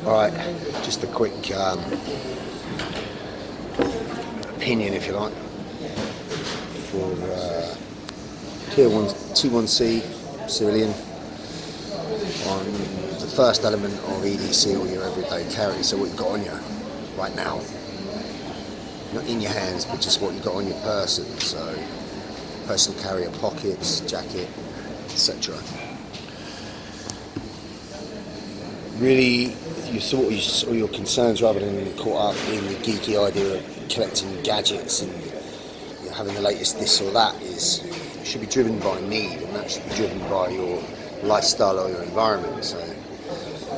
Alright, just a quick opinion, if you like, for T1C civilian on the first element of EDC, or your everyday carry. So what you've got on you right now, not in your hands, but just what you've got on your person. So personal carrier, pockets, jacket, etc. Really, you sort of all your concerns, rather than caught up in the geeky idea of collecting gadgets and having the latest this or that, it should be driven by need, and that should be driven by your lifestyle or your environment. So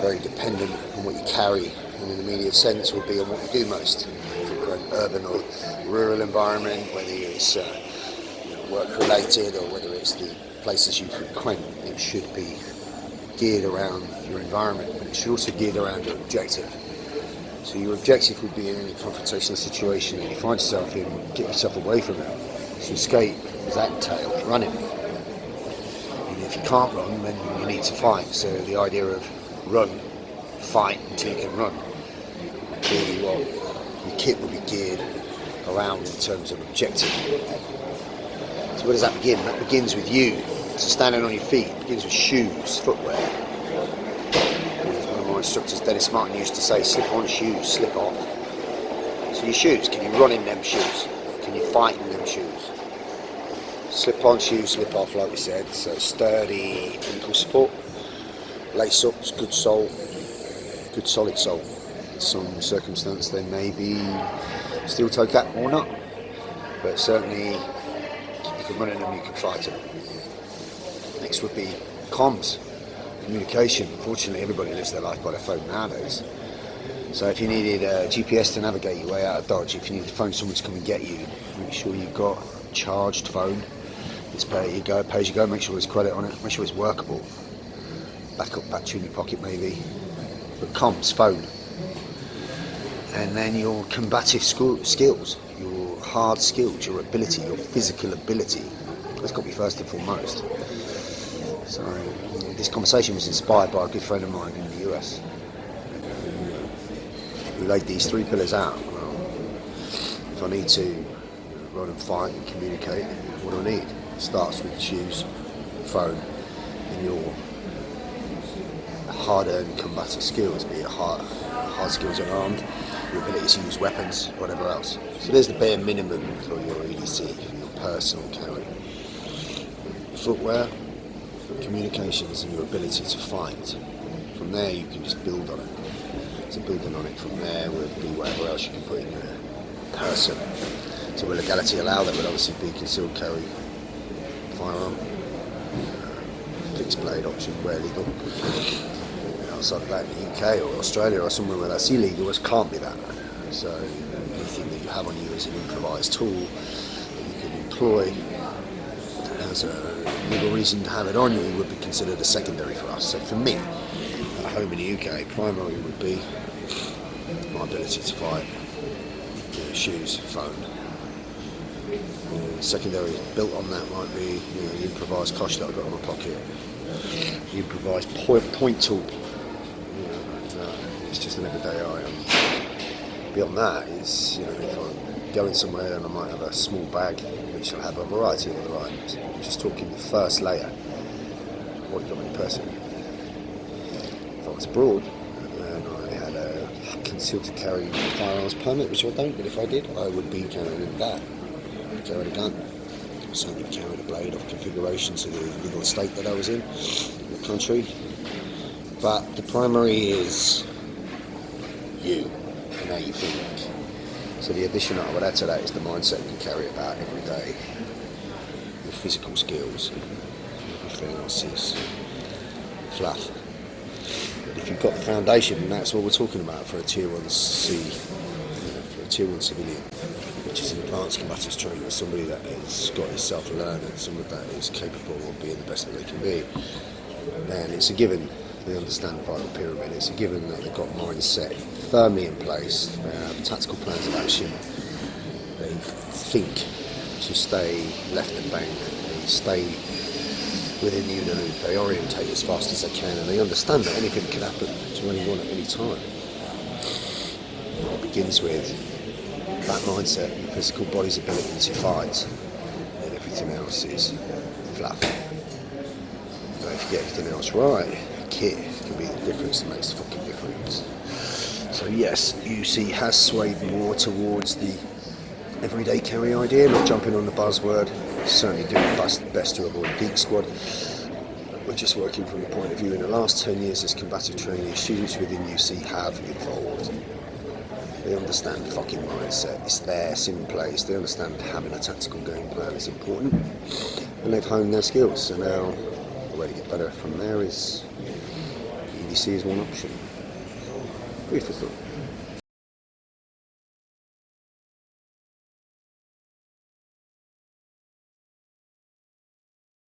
very dependent on what you carry, and in the immediate sense will be on what you do most. If you're an urban or rural environment, whether it's work related or whether it's the places you frequent, it should be geared around your environment, but it should also be geared around your objective. So your objective would be in any confrontational situation that you find yourself in, get yourself away from it. So escape, as that entails, running. And if you can't run, then you need to fight. So the idea of run, fight until you can run. Clearly what your kit will be geared around in terms of objective. So where does that begin? That begins with you. So standing on your feet, it begins with shoes, footwear. As one of my instructors, Dennis Martin, used to say, slip on shoes, slip off. So your shoes, can you run in them shoes? Can you fight in them shoes? Slip on shoes, slip off, like we said. So sturdy ankle support, lace ups, good sole, good solid sole. In some circumstance they may be steel toe cap or not, but certainly you can run in them, you can fight them. Next would be comms, communication. Fortunately, everybody lives their life by their phone nowadays. So if you needed a GPS to navigate your way out of Dodge, if you needed to phone someone to come and get you, make sure you've got a charged phone. It's pay as you go, make sure there's credit on it, make sure it's workable. Backup battery in your pocket maybe. But comms, phone. And then your combative skills, your hard skills, your ability, your physical ability. That's got to be first and foremost. So this conversation was inspired by a good friend of mine in the US. We laid these three pillars out. Well, if I need to run and fight and communicate, what do I need? It starts with shoes, phone, and your hard-earned combative skills, be it hard skills unarmed, your ability to use weapons, whatever else. So there's the bare minimum for your EDC, for your personal carry. Footwear, communications, and your ability to fight. From there you can just build on it. So building on it from there would be whatever else you can put in your person. So will legality allow that? Would obviously be concealed carry, firearm, fixed blade option where legal. Outside of that, in the UK or Australia or somewhere where that's illegal, it can't be that. So anything that you have on you is an improvised tool that you can employ as a legal reason to have it on you would be considered a secondary for us. So for me, at home in the UK, primary would be my ability to fight, shoes, phone. Secondary built on that might be the improvised kosh that I've got in my pocket, the improvised point tool. It's just an everyday item. Beyond that is, if I'm going somewhere, then I might have a small bag which will have a variety of other items. I'm just talking the first layer, what you got on your person. If I was abroad and I had a concealed to carry firearms permit, which I don't, but if I did, I would be carrying that. I'd carry a gun. Certainly carrying a blade of configuration to the legal state that I was in the country. But the primary is you and how you think. So the addition that I would add to that is the mindset you carry about every day, your physical skills. Everything else is fluff. But if you've got the foundation, and that's what we're talking about for a T1C, for a T1 civilian, which is an advanced combatives trainer, somebody that has got his self-learning, somebody that is capable of being the best that they can be, then it's a given. They understand the vital pyramid. It's a given that they've got mindset firmly in place. They have tactical plans of action. They think to stay left and bang. They stay within the OODA loop. They orientate as fast as they can, and they understand that anything can happen to anyone at any time. begins with that mindset, your physical body's ability to fight, and everything else is fluff. But if you get everything else right, kit can be the difference that makes the fucking difference. So yes, UC has swayed more towards the everyday carry idea, not jumping on the buzzword. Certainly doing best to avoid geek squad. We're just working from the point of view in the last 10 years as combative training, students within UC have evolved. They understand fucking mindset, it's there, it's in place. They understand having a tactical game plan is important, and they've honed their skills. So now the way to get better from there is EDC is one option. Food for thought.